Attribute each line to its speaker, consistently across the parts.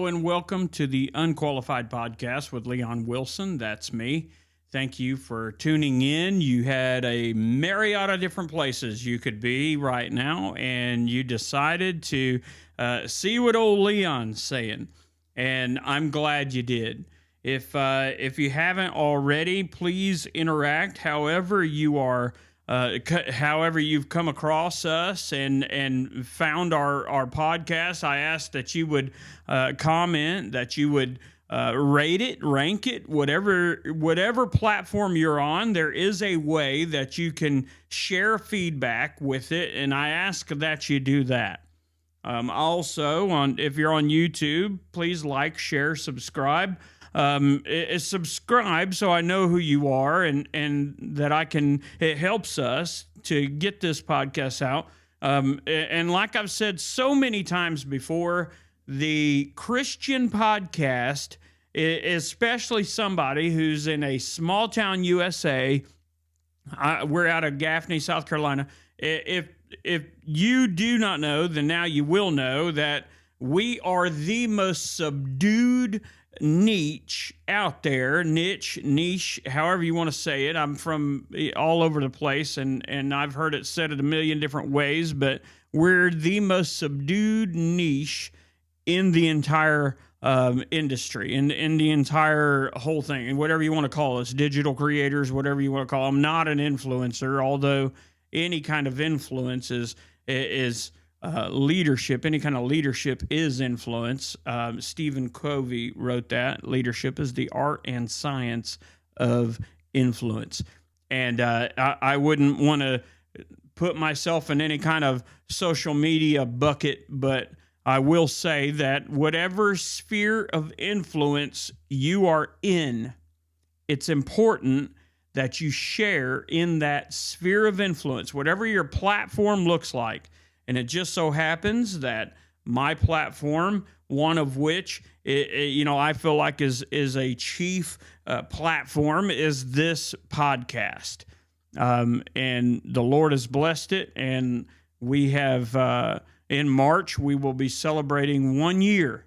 Speaker 1: and welcome to the Unqualified Podcast with Leon Wilson. That's me. Thank you for tuning in. You had a myriad of different places you could be right now, and you decided to see what old Leon's saying, and I'm glad you did. If you haven't already, please interact however you are. However you've come across us and found our podcast. I ask that you would comment, that you would rate it, rank it, whatever platform you're on. There is a way that you can share feedback with it, and I ask that you do that. Also, if you're on YouTube, please like, share, subscribe. Subscribe so I know who you are and that it helps us to get this podcast out. And like I've said so many times before, the Christian podcast, especially somebody who's in a small town USA, we're out of Gaffney, South Carolina. If you do not know, then now you will know that we are the most subdued niche out there, niche, however you want to say it. I'm from all over the place, and I've heard it said it a million different ways, but we're the most subdued niche in the entire industry, in the entire whole thing, and whatever you want to call us, digital creators, whatever you want to call them. I'm not an influencer, although any kind of influence is leadership. Any kind of leadership is influence. Stephen Covey wrote that. Leadership is the art and science of influence. And I wouldn't want to put myself in any kind of social media bucket, but I will say that whatever sphere of influence you are in, it's important that you share in that sphere of influence, whatever your platform looks like. And it just so happens that my platform, one of which, I feel like is a chief platform, is this podcast. And the Lord has blessed it. And we have, in March, we will be celebrating 1 year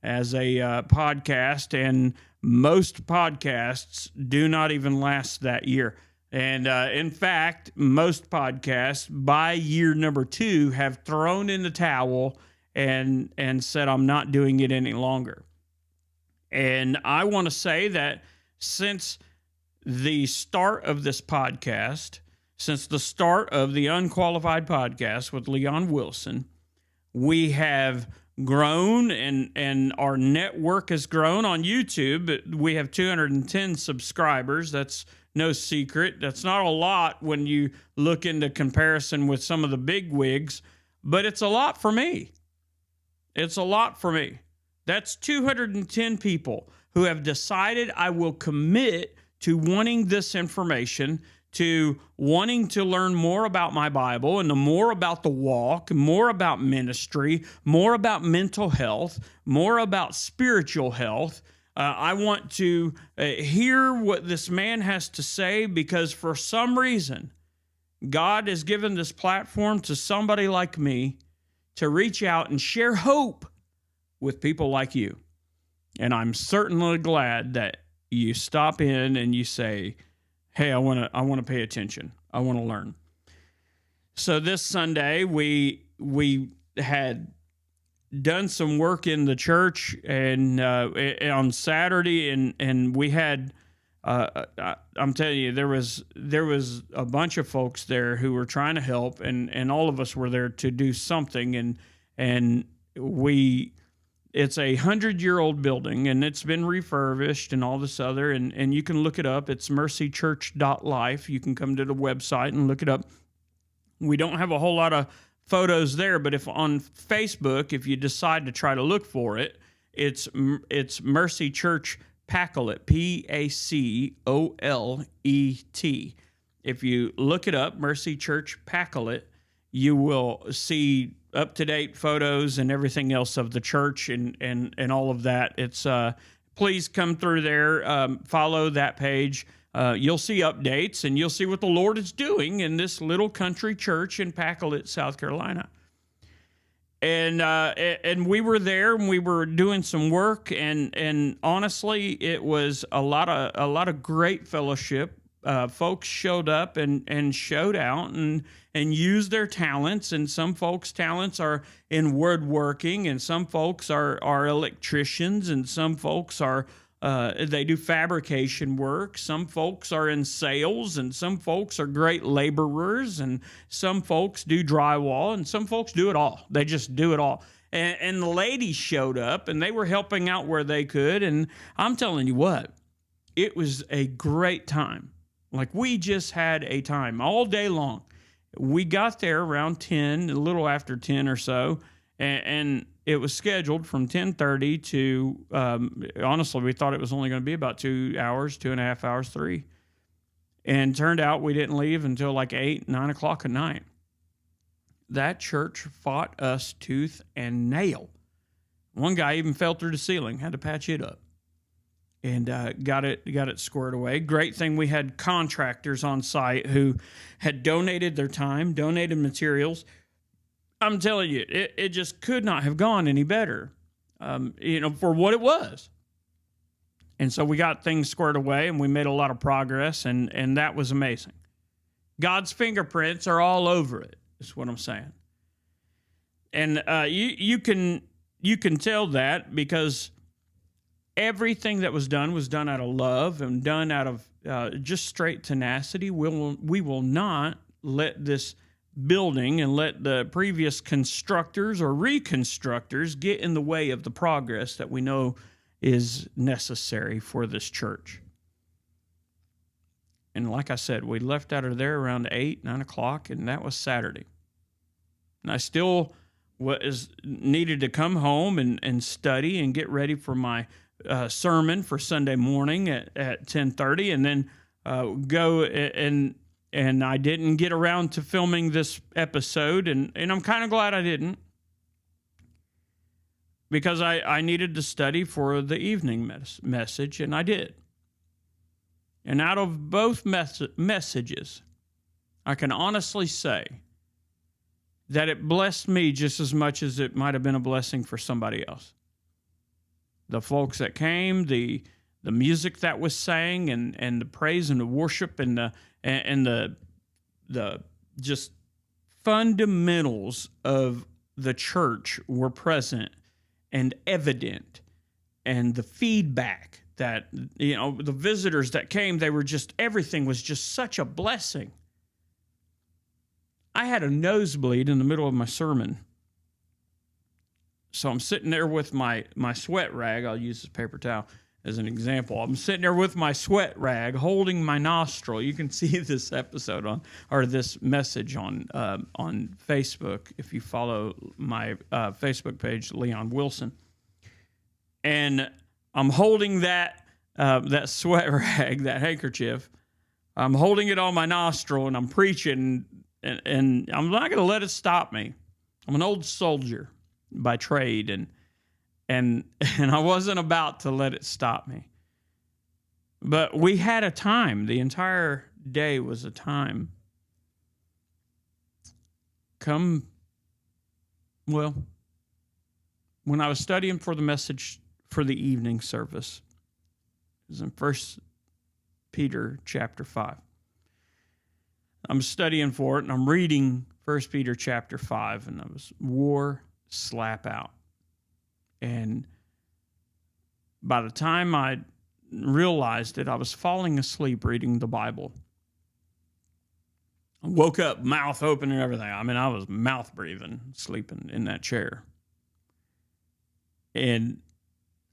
Speaker 1: as a podcast. And most podcasts do not even last that year. And in fact, most podcasts by year number 2 have thrown in the towel and said, I'm not doing it any longer. And I want to say that since the start of this podcast, since the start of the Unqualified Podcast with Leon Wilson, we have grown and our network has grown on YouTube. We have 210 subscribers. That's no secret. That's not a lot when you look into comparison with some of the big wigs, but it's a lot for me. It's a lot for me. That's 210 people who have decided I will commit to wanting this information, to wanting to learn more about my Bible and more about the walk, more about ministry, more about mental health, more about spiritual health. I want to hear what this man has to say, because for some reason, God has given this platform to somebody like me to reach out and share hope with people like you. And I'm certainly glad that you stop in and you say, hey, I want to pay attention. I want to learn. So this Sunday, we had done some work in the church, and on Saturday, and we had, I'm telling you, there was a bunch of folks there who were trying to help, and all of us were there to do something, and it's a 100-year-old building, and it's been refurbished and all this other, and you can look it up. It's mercychurch.life. You can come to the website and look it up. We don't have a whole lot of photos there, but if on Facebook, if you decide to try to look for it, it's Mercy Church Pacolet, Pacolet. If you look it up, Mercy Church Pacolet, you will see up-to-date photos and everything else of the church and all of that. It's please come through there, follow that page. You'll see updates, and you'll see what the Lord is doing in this little country church in Pacolet, South Carolina. And we were there and we were doing some work, and honestly, it was a lot of great fellowship. Folks showed up and showed out and used their talents, and some folks' talents are in woodworking, and some folks are electricians, and some folks are they do fabrication work. Some folks are in sales, and some folks are great laborers, and some folks do drywall, and some folks do it all. They just do it all. And the ladies showed up, and they were helping out where they could. And I'm telling you what, it was a great time. Like, we just had a time all day long. We got there around 10, a little after 10 or so, and it was scheduled from 10:30 to, honestly, we thought it was only going to be about 2 hours, 2.5 hours, 3. And turned out we didn't leave until like 8, 9 o'clock at night. That church fought us tooth and nail. One guy even fell through the ceiling, had to patch it up. And got it squared away. Great thing we had contractors on site who had donated their time, donated materials. I'm telling you, it just could not have gone any better, for what it was. And so we got things squared away, and we made a lot of progress, and that was amazing. God's fingerprints are all over it, is what I'm saying. And you can tell that because everything that was done out of love and done out of just straight tenacity. We will not let this building and let the previous constructors or reconstructors get in the way of the progress that we know is necessary for this church. And like I said, we left out of there around 8, 9 o'clock, and that was Saturday. And I still needed to come home and study and get ready for my sermon for Sunday morning at 10:30, and then go and I didn't get around to filming this episode, and I'm kind of glad I didn't, because I needed to study for the evening message, and I did. And out of both messages, I can honestly say that it blessed me just as much as it might have been a blessing for somebody else. The folks that came, the music that was sang, and the praise and the worship and the just fundamentals of the church were present and evident, and the feedback that, the visitors that came, everything was just such a blessing. I had a nosebleed in the middle of my sermon. So I'm sitting there with my sweat rag. I'll use this paper towel as an example. I'm sitting there with my sweat rag, holding my nostril. You can see this episode this message on Facebook if you follow my Facebook page, Leon Wilson. And I'm holding that sweat rag, that handkerchief. I'm holding it on my nostril, and I'm preaching, and I'm not going to let it stop me. I'm an old soldier by trade, and I wasn't about to let it stop me. But we had a time. The entire day was a time. When I was studying for the message for the evening service, it was in 1 Peter chapter 5. I'm studying for it, and I'm reading 1 Peter chapter 5, and I was wore slap out. And by the time I realized it, I was falling asleep reading the Bible. I woke up, mouth open and everything. I mean, I was mouth breathing, sleeping in that chair. And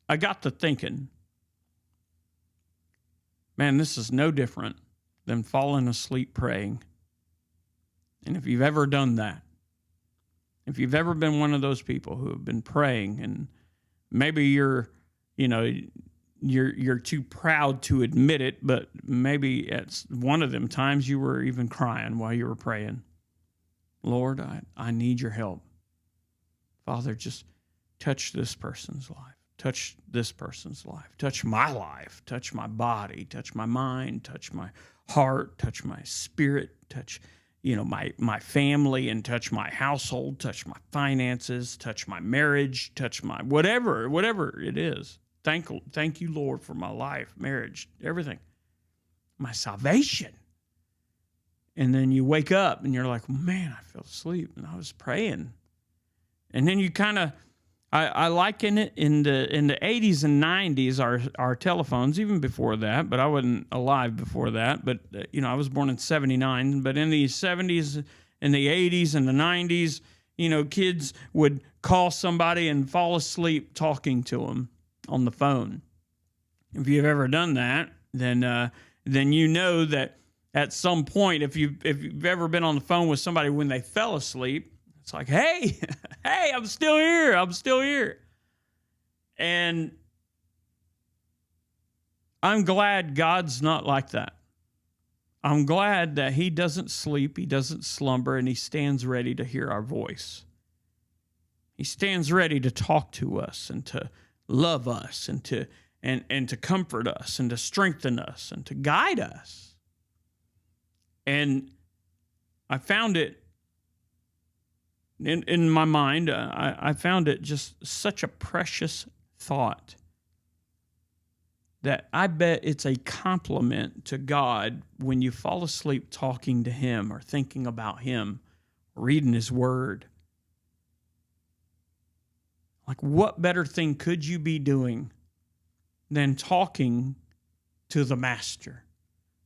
Speaker 1: I got to thinking, man, this is no different than falling asleep praying. And if you've ever done that, if you've ever been one of those people who have been praying, and maybe you're too proud to admit it, but maybe at one of them times you were even crying while you were praying. Lord, I need your help. Father, just touch this person's life. Touch this person's life. Touch my life. Touch my body. Touch my mind. Touch my heart. Touch my spirit. Touch my family and touch my household, touch my finances, touch my marriage, touch my whatever it is. Thank you, Lord, for my life, marriage, everything, my salvation. And then you wake up and you're like, man, I fell asleep and I was praying. And then you kind of, I liken it in the 80s and 90s, our telephones, even before that, but I wasn't alive before that. But, I was born in 79. But in the 70s, in the 80s and the 90s, kids would call somebody and fall asleep talking to them on the phone. If you've ever done that, then you know that at some point, if you've ever been on the phone with somebody when they fell asleep, it's like, hey, I'm still here. And I'm glad God's not like that. I'm glad that he doesn't sleep, he doesn't slumber, and he stands ready to hear our voice. He stands ready to talk to us and to love us and to comfort us and to strengthen us and to guide us. And I found it in my mind, I found it just such a precious thought that I bet it's a compliment to God when you fall asleep talking to him or thinking about him, reading his word. Like, what better thing could you be doing than talking to the master,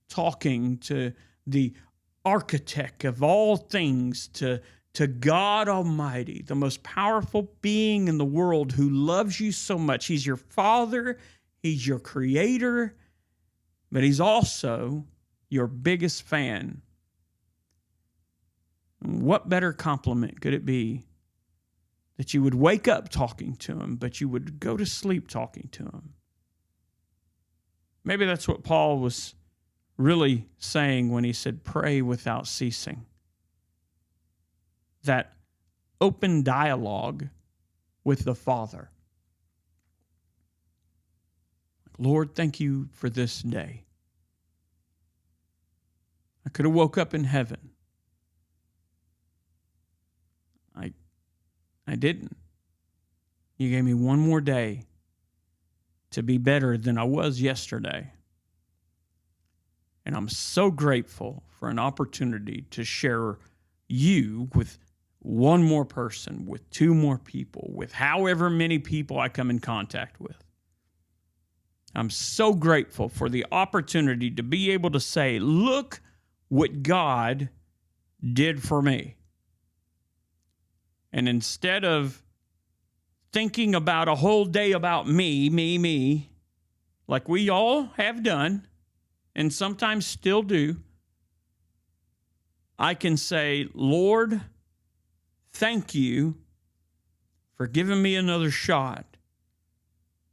Speaker 1: talking to the architect of all things, to God Almighty, the most powerful being in the world who loves you so much. He's your Father, he's your Creator, but he's also your biggest fan. And what better compliment could it be that you would wake up talking to him, but you would go to sleep talking to him? Maybe that's what Paul was really saying when he said, pray without ceasing. That open dialogue with the Father. Lord, thank you for this day. I could have woke up in heaven. I didn't. You gave me one more day to be better than I was yesterday. And I'm so grateful for an opportunity to share you with one more person, with two more people, with however many people I come in contact with. I'm so grateful for the opportunity to be able to say, look what God did for me. And instead of thinking about a whole day about me, like we all have done, and sometimes still do, I can say, Lord, thank you for giving me another shot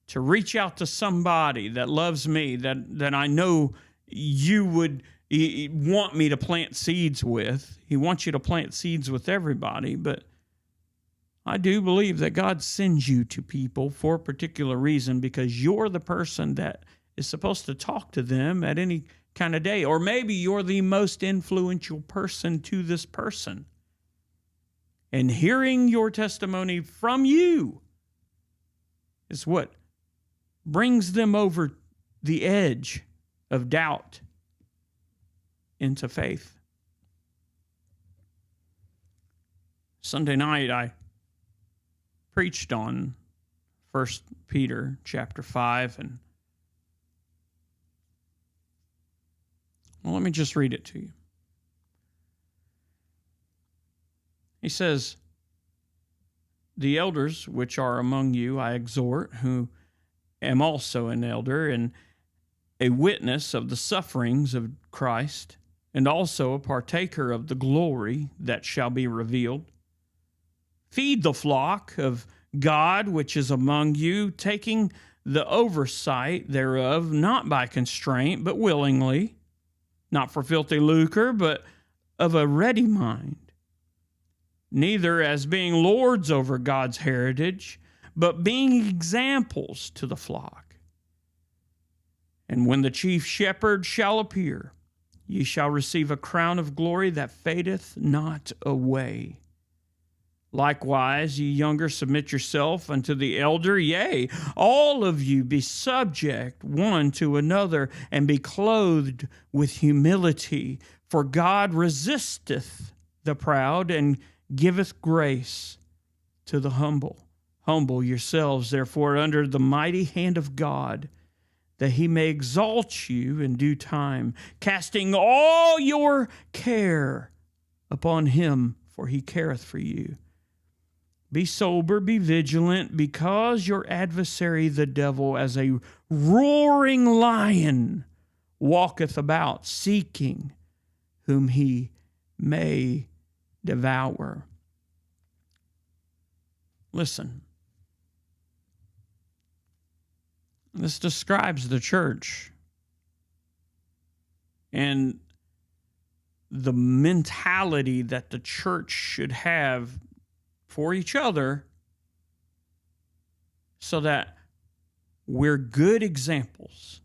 Speaker 1: to reach out to somebody that loves me, that I know you would want me to plant seeds with. He wants you to plant seeds with everybody, but I do believe that God sends you to people for a particular reason, because you're the person that is supposed to talk to them at any kind of day. Or maybe you're the most influential person to this person. And hearing your testimony from you is what brings them over the edge of doubt into faith. Sunday night, I preached on 1 Peter chapter 5, and let me just read it to you. He says, the elders which are among you I exhort, who am also an elder and a witness of the sufferings of Christ, and also a partaker of the glory that shall be revealed. Feed the flock of God which is among you, taking the oversight thereof, not by constraint, but willingly, not for filthy lucre, but of a ready mind, neither as being lords over God's heritage, but being examples to the flock. And when the chief shepherd shall appear, ye shall receive a crown of glory that fadeth not away. Likewise, ye younger, submit yourself unto the elder. Yea, all of you be subject one to another, and be clothed with humility. For God resisteth the proud, and giveth grace to the humble. Humble yourselves, therefore, under the mighty hand of God, that he may exalt you in due time, casting all your care upon him, for he careth for you. Be sober, be vigilant, because your adversary the devil, as a roaring lion, walketh about, seeking whom he may devour. Listen, this describes the church and the mentality that the church should have for each other, so that we're good examples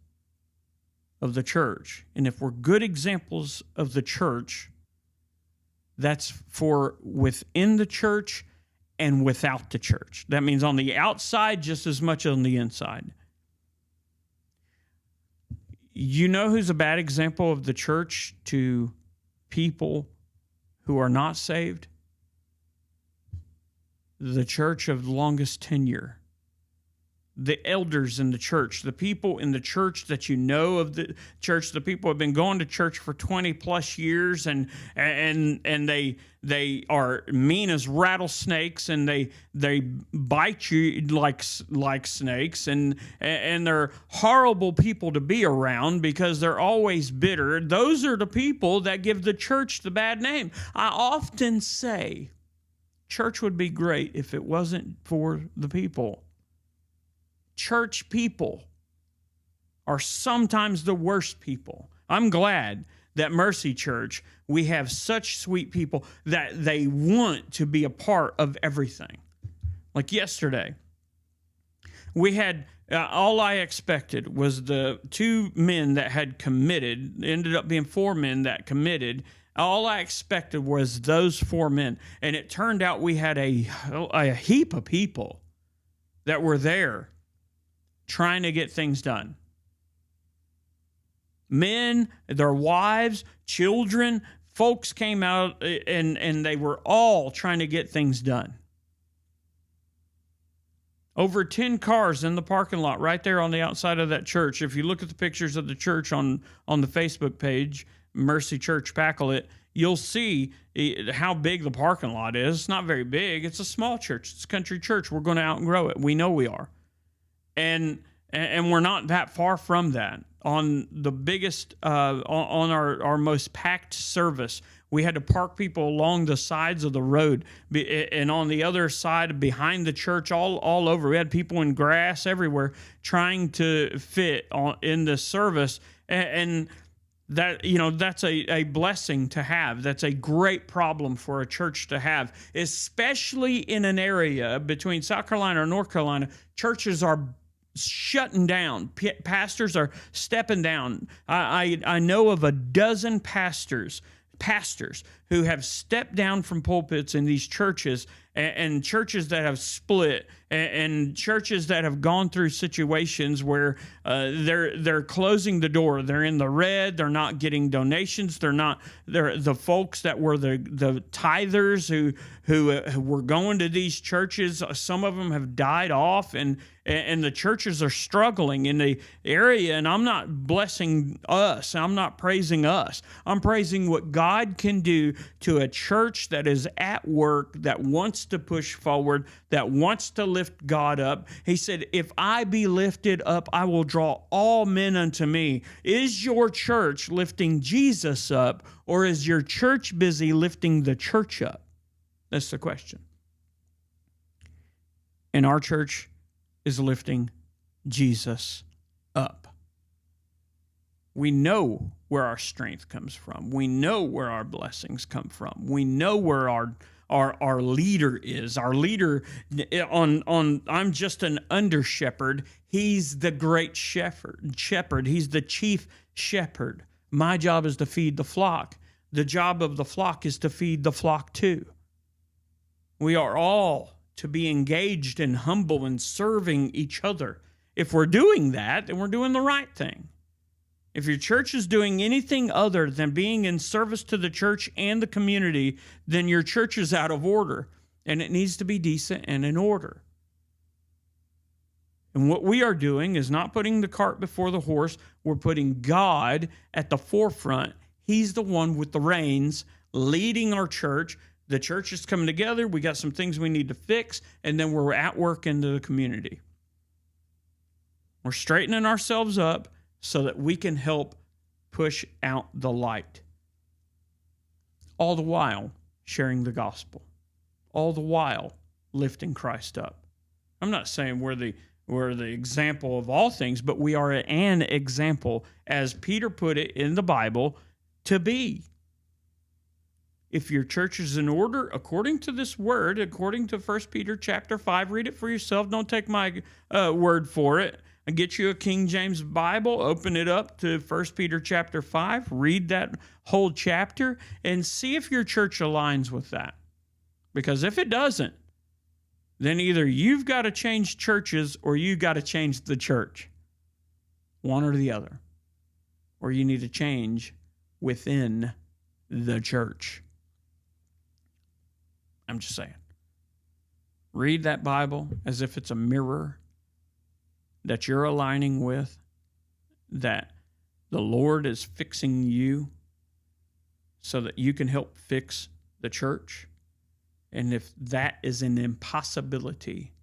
Speaker 1: of the church. And if we're good examples of the church, that's for within the church and without the church. That means on the outside just as much as on the inside. You know who's a bad example of the church to people who are not saved? The church of longest tenure. The elders in the church, the people in the church that you know of the church, the people who have been going to church for 20 plus years, and they are mean as rattlesnakes, and they bite you like snakes, and they're horrible people to be around because they're always bitter. Those are the people that give the church the bad name. I often say church would be great if it wasn't for the people. Church people are sometimes the worst people. I'm glad that Mercy Church, we have such sweet people that they want to be a part of everything. Like yesterday, we had, all I expected was the 2 men that had committed, ended up being 4 men that committed. All I expected was those 4 men. And it turned out we had a heap of people that were there trying to get things done. Men, their wives, children, folks came out and they were all trying to get things done. Over 10 cars in the parking lot right there on the outside of that church. If you look at the pictures of the church on the Facebook page, Mercy Church Pacolet, you'll see how big the parking lot is. It's not very big. It's a small church. It's a country church. We're going to outgrow it. We know we are. And we're not that far from that. On the biggest, on our most packed service, we had to park people along the sides of the road, and on the other side behind the church, all over. We had people in grass everywhere trying to fit in the service, and that, you know, that's a blessing to have. That's a great problem for a church to have, especially in an area between South Carolina and North Carolina. Churches are shutting down. Pastors are stepping down. I know of a dozen pastors who have stepped down from pulpits in these churches, and churches that have split, and churches that have gone through situations where they're closing the door. They're in the red. They're not getting donations. They're the folks that were the tithers who were going to these churches. Some of them have died off, and the churches are struggling in the area. And I'm not blessing us. I'm not praising us. I'm praising what God can do to a church that is at work, that wants to push forward, that wants to lift God up. He said, if I be lifted up, I will draw all men unto me. Is your church lifting Jesus up, or is your church busy lifting the church up? That's the question. And our church is lifting Jesus up. We know where our strength comes from. We know where our blessings come from. We know where our leader is. Our leader I'm just an under shepherd. He's the great shepherd. He's the chief shepherd. My job is to feed the flock. The job of the flock is to feed the flock too. We are all to be engaged and humble and serving each other. If we're doing that, then we're doing the right thing. If your church is doing anything other than being in service to the church and the community, then your church is out of order, and it needs to be decent and in order. And what we are doing is not putting the cart before the horse. We're putting God at the forefront. He's the one with the reins leading our church. The church is coming together. We got some things we need to fix, and then we're at work into the community. We're straightening ourselves up so that we can help push out the light. All the while sharing the gospel. All the while lifting Christ up. I'm not saying we're the example of all things, but we are an example, as Peter put it in the Bible, to be. If your church is in order, according to this word, according to 1 Peter chapter 5, read it for yourself. Don't take my word for it. And get you a King James Bible, open it up to 1 Peter chapter 5, read that whole chapter, and see if your church aligns with that. Because if it doesn't, then either you've got to change churches or you've got to change the church. One or the other. Or you need to change within the church. I'm just saying. Read that Bible as if it's a mirror that you're aligning with, that the Lord is fixing you so that you can help fix the church. And if that is an impossibility,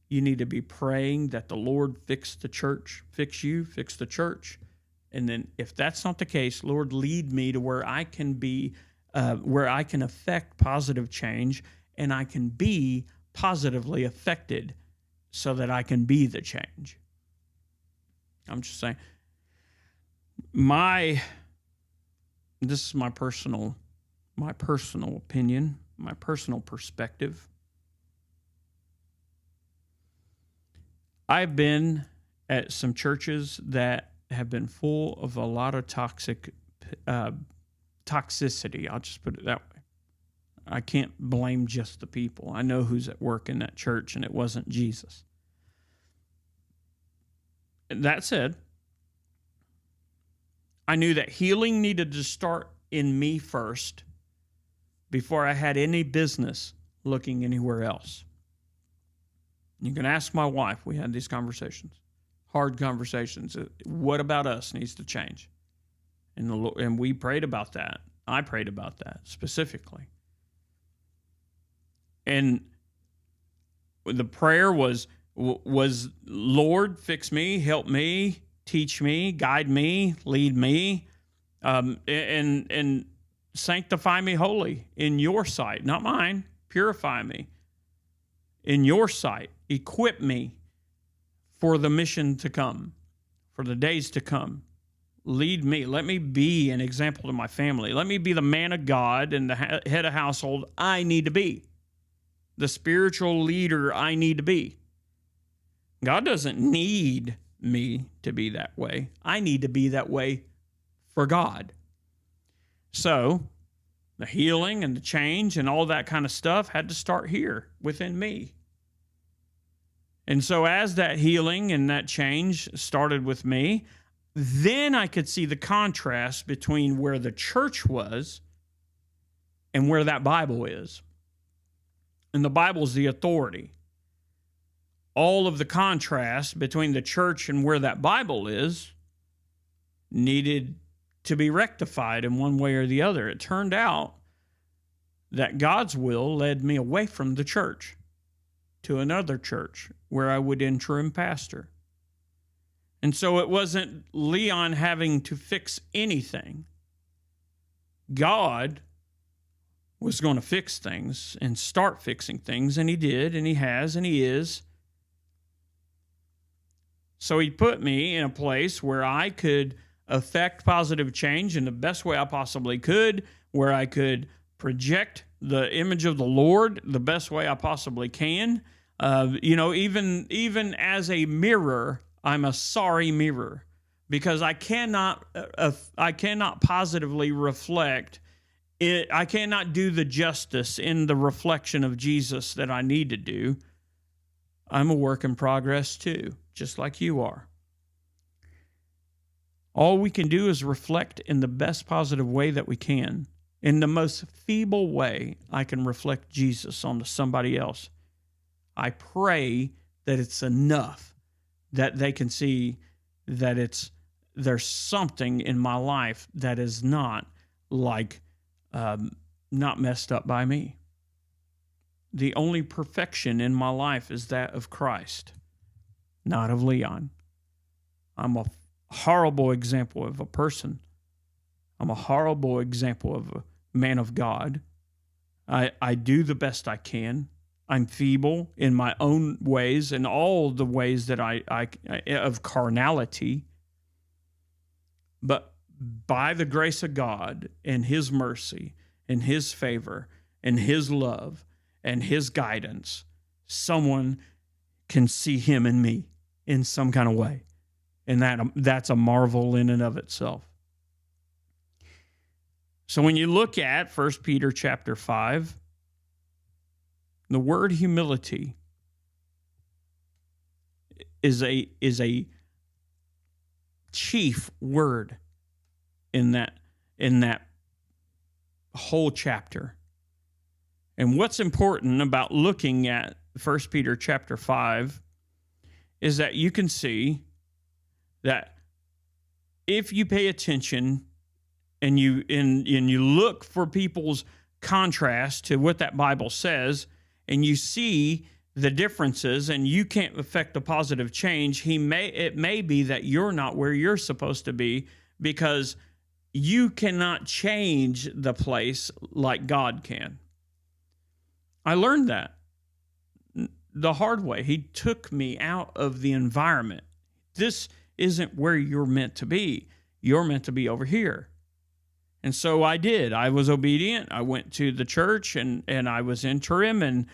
Speaker 1: you need to be praying that the Lord fix the church, fix you, fix the church. And then if that's not the case, Lord, lead me to where I can be, where I can affect positive change and I can be positively affected so that I can be the change. I'm just saying, this is my personal opinion, my personal perspective. I've been at some churches that have been full of a lot of toxicity. I'll just put it that way. I can't blame just the people. I know who's at work in that church, and it wasn't Jesus. That said, I knew that healing needed to start in me first before I had any business looking anywhere else. You can ask my wife. We had these conversations, hard conversations. What about us needs to change? And we prayed about that. I prayed about that specifically. And the prayer was, Lord, fix me, help me, teach me, guide me, lead me, and sanctify me wholly in your sight, not mine. Purify me in your sight. Equip me for the mission to come, for the days to come. Lead me. Let me be an example to my family. Let me be the man of God and the head of household I need to be. The spiritual leader I need to be. God doesn't need me to be that way. I need to be that way for God. So, the healing and the change and all that kind of stuff had to start here within me. And so as that healing and that change started with me, then I could see the contrast between where the church was and where that Bible is. And the Bible is the authority. All of the contrast between the church and where that Bible is needed to be rectified in one way or the other. It turned out that God's will led me away from the church to another church where I would interim pastor. And so it wasn't Leon having to fix anything. God was going to fix things and start fixing things, and he did, and he has, and he is. So he put me in a place where I could affect positive change in the best way I possibly could, where I could project the image of the Lord the best way I possibly can. Even as a mirror, I'm a sorry mirror. because I cannot positively reflect it. I cannot do the justice in the reflection of Jesus that I need to do. I'm a work in progress too, just like you are. All we can do is reflect in the best positive way that we can. In the most feeble way I can reflect Jesus onto somebody else. I pray that it's enough that they can see that there's something in my life that is not like not messed up by me. The only perfection in my life is that of Christ, not of Leon. I'm a horrible example of a person. I'm a horrible example of a man of God. I do the best I can. I'm feeble in my own ways and all the ways that I of carnality. But by the grace of God and His mercy and His favor and His love and His guidance, someone can see Him in me in some kind of way. And that's a marvel in and of itself. So when you look at 1 Peter chapter 5, the word humility is a chief word in that whole chapter. And what's important about looking at 1 Peter chapter 5 is that you can see that if you pay attention and you look for people's contrast to what that Bible says, and you see the differences, and you can't affect a positive change, it may be that you're not where you're supposed to be, because you cannot change the place like God can. I learned that the hard way. He took me out of the environment. This isn't where you're meant to be. You're meant to be over here. And so I did. I was obedient. I went to the church and I was interim. And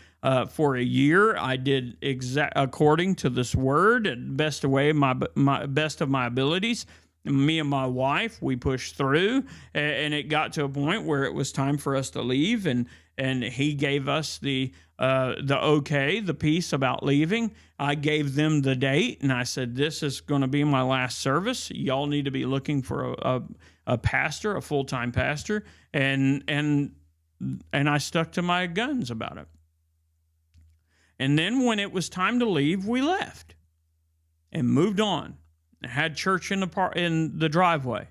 Speaker 1: for a year, I did according to this word, best of my abilities. Me and my wife, we pushed through, and it got to a point where it was time for us to leave. And he gave us the okay, the peace about leaving. I gave them the date, and I said, this is going to be my last service. Y'all need to be looking for a pastor, a full-time pastor, and I stuck to my guns about it. And then when it was time to leave, we left and moved on. I had church in the driveway.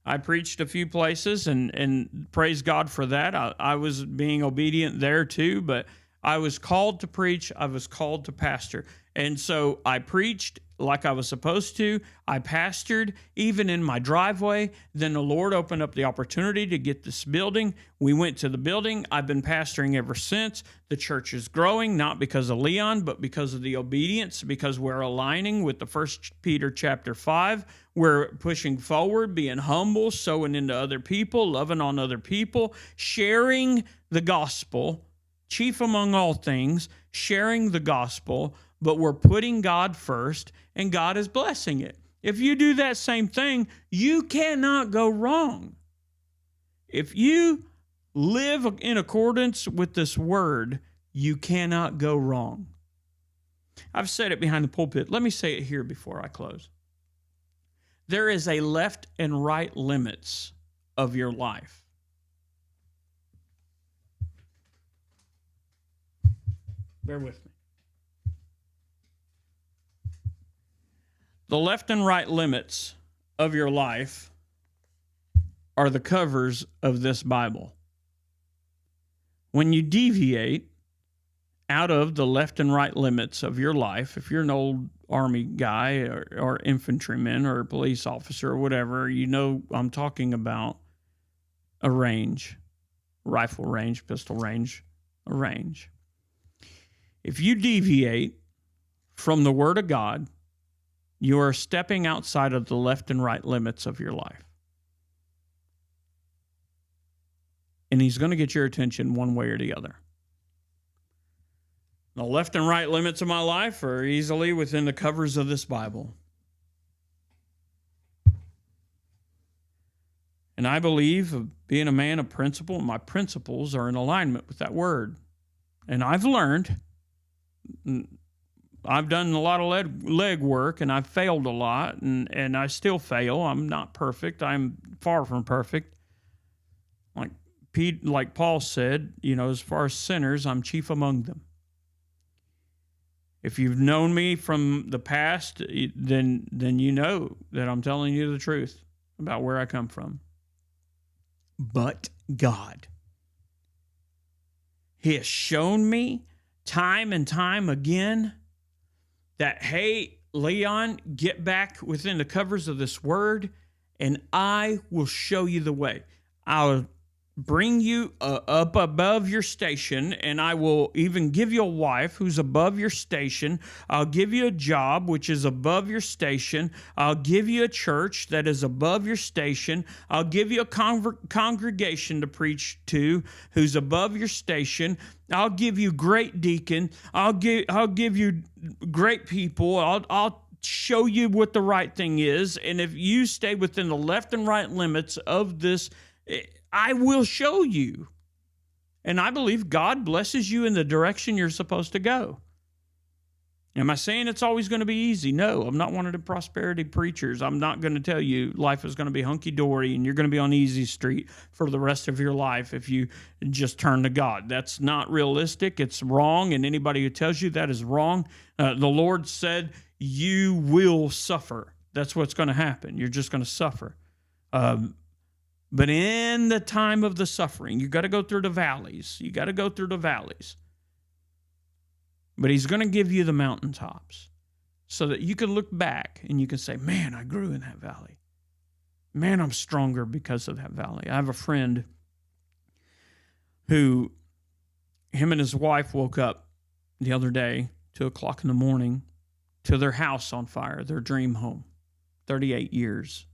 Speaker 1: I preached a few places, and praise God for that. I was being obedient there too, but I was called to preach. I was called to pastor. And so I preached like I was supposed to. I pastored even in my driveway. Then the Lord opened up the opportunity to get this building. We went to the building. I've been pastoring ever since. The church is growing, not because of Leon, but because of the obedience, because we're aligning with the 1 Peter chapter 5. We're pushing forward, being humble, sowing into other people, loving on other people, sharing the gospel, chief among all things, sharing the gospel, but we're putting God first, and God is blessing it. If you do that same thing, you cannot go wrong. If you live in accordance with this word, you cannot go wrong. I've said it behind the pulpit. Let me say it here before I close. There is a left and right limits of your life. Bear with me. The left and right limits of your life are the covers of this Bible. When you deviate out of the left and right limits of your life, if you're an old Army guy or infantryman or a police officer or whatever, you know I'm talking about a range, rifle range, pistol range, a range. If you deviate from the Word of God, you are stepping outside of the left and right limits of your life. And He's going to get your attention one way or the other. The left and right limits of my life are easily within the covers of this Bible. And I believe of being a man of principle, and my principles are in alignment with that word. And I've learned, I've done a lot of leg work, and I've failed a lot, and I still fail. I'm not perfect. I'm far from perfect. Like Paul said, as far as sinners, I'm chief among them. If you've known me from the past, then you know that I'm telling you the truth about where I come from. But God, He has shown me time and time again that, hey, Leon, get back within the covers of this word, and I will show you the way. I'll bring you up above your station, and I will even give you a wife who's above your station. I'll give you a job which is above your station. I'll give you a church that is above your station. I'll give you a congregation to preach to who's above your station. I'll give you great deacon. I'll give you great people. I'll show you what the right thing is. And if you stay within the left and right limits of this, I will show you. And I believe God blesses you in the direction you're supposed to go. Am I saying it's always going to be easy? No, I'm not one of the prosperity preachers. I'm not going to tell you life is going to be hunky-dory and you're going to be on easy street for the rest of your life if you just turn to God. That's not realistic. It's wrong, and anybody who tells you that is wrong. The Lord said you will suffer. That's what's going to happen. You're just going to suffer. But in the time of the suffering, you got to go through the valleys. You got to go through the valleys. But He's going to give you the mountaintops so that you can look back and you can say, man, I grew in that valley. Man, I'm stronger because of that valley. I have a friend who, him and his wife woke up the other day, 2:00 in the morning, to their house on fire, their dream home. 38 years.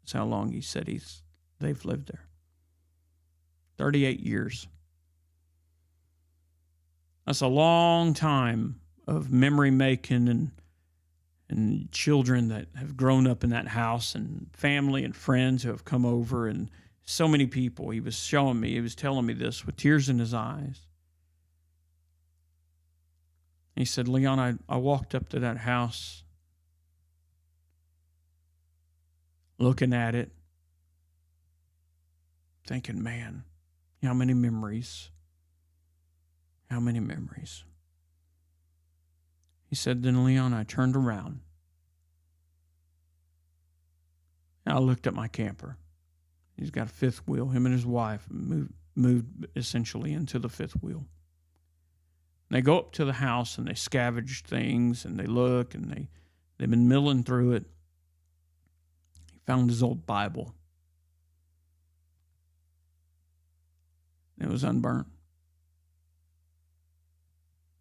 Speaker 1: That's how long he said they've lived there. 38 years. That's a long time of memory making and children that have grown up in that house and family and friends who have come over and so many people. He was telling me this with tears in his eyes. He said, Leon, I walked up to that house looking at it, thinking, man, how many memories. How many memories. He said, then, Leon, I turned around. I looked at my camper. He's got a fifth wheel. Him and his wife moved essentially into the fifth wheel. And they go up to the house and they scavenge things and they look and they've been milling through it. He found his old Bible. It was unburnt.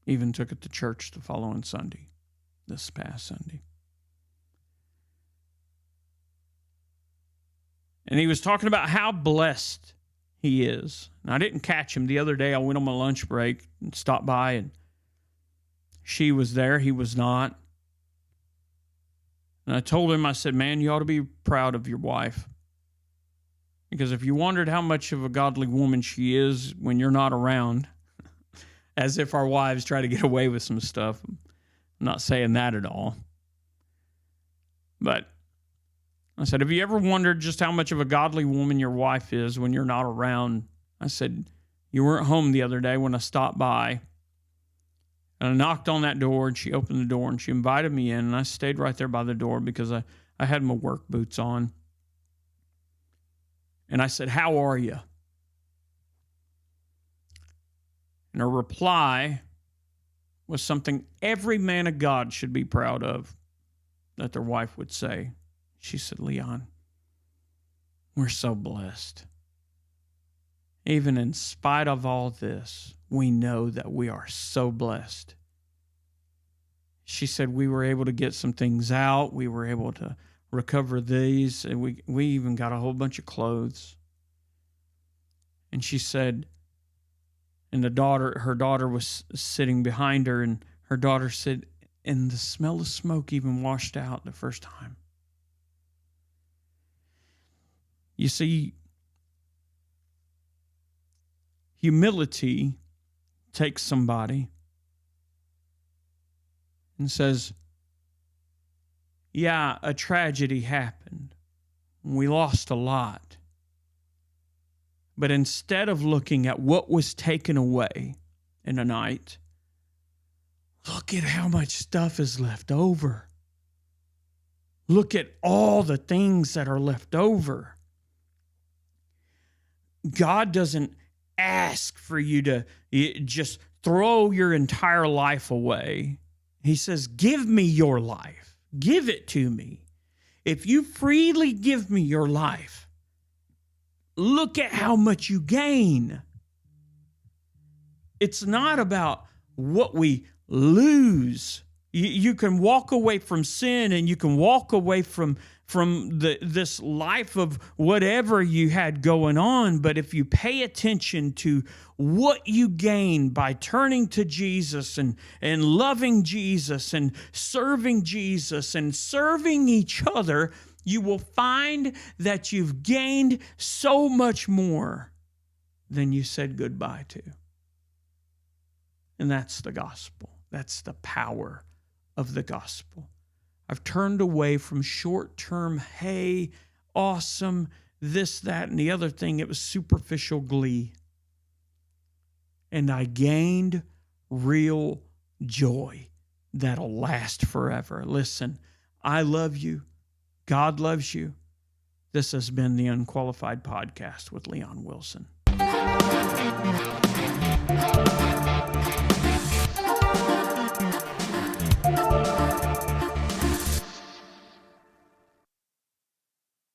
Speaker 1: Even took it to church the following Sunday, this past Sunday. And he was talking about how blessed he is. And I didn't catch him the other day. I went on my lunch break and stopped by, and she was there. He was not. And I told him, I said, man, you ought to be proud of your wife. Because if you wondered how much of a godly woman she is when you're not around, as if our wives try to get away with some stuff. I'm not saying that at all. But I said, have you ever wondered just how much of a godly woman your wife is when you're not around? I said, you weren't home the other day when I stopped by. And I knocked on that door, and she opened the door, and she invited me in, and I stayed right there by the door because I had my work boots on. And I said, how are you? And her reply was something every man of God should be proud of, that their wife would say. She said, Leon, we're so blessed. Even in spite of all this, we know that we are so blessed. She said we were able to get some things out. We were able to recover these. And we even got a whole bunch of clothes. And she said, and her daughter was sitting behind her, and her daughter said, and the smell of smoke even washed out the first time. You see, humility takes somebody and says, yeah, a tragedy happened. We lost a lot. But instead of looking at what was taken away in a night, look at how much stuff is left over. Look at all the things that are left over. God doesn't ask for you to just throw your entire life away. He says, give me your life. Give it to me. If you freely give me your life, look at how much you gain. It's not about what we lose. You can walk away from sin, and you can walk away from this life of whatever you had going on. But if you pay attention to what you gain by turning to Jesus and loving Jesus and serving Jesus and serving each other, you will find that you've gained so much more than you said goodbye to. And that's the gospel. That's the power of the gospel. I've turned away from short-term, hey, awesome, this, that, and the other thing. It was superficial glee. And I gained real joy that'll last forever. Listen, I love you. God loves you. This has been the Unqualified Podcast with Leon Wilson.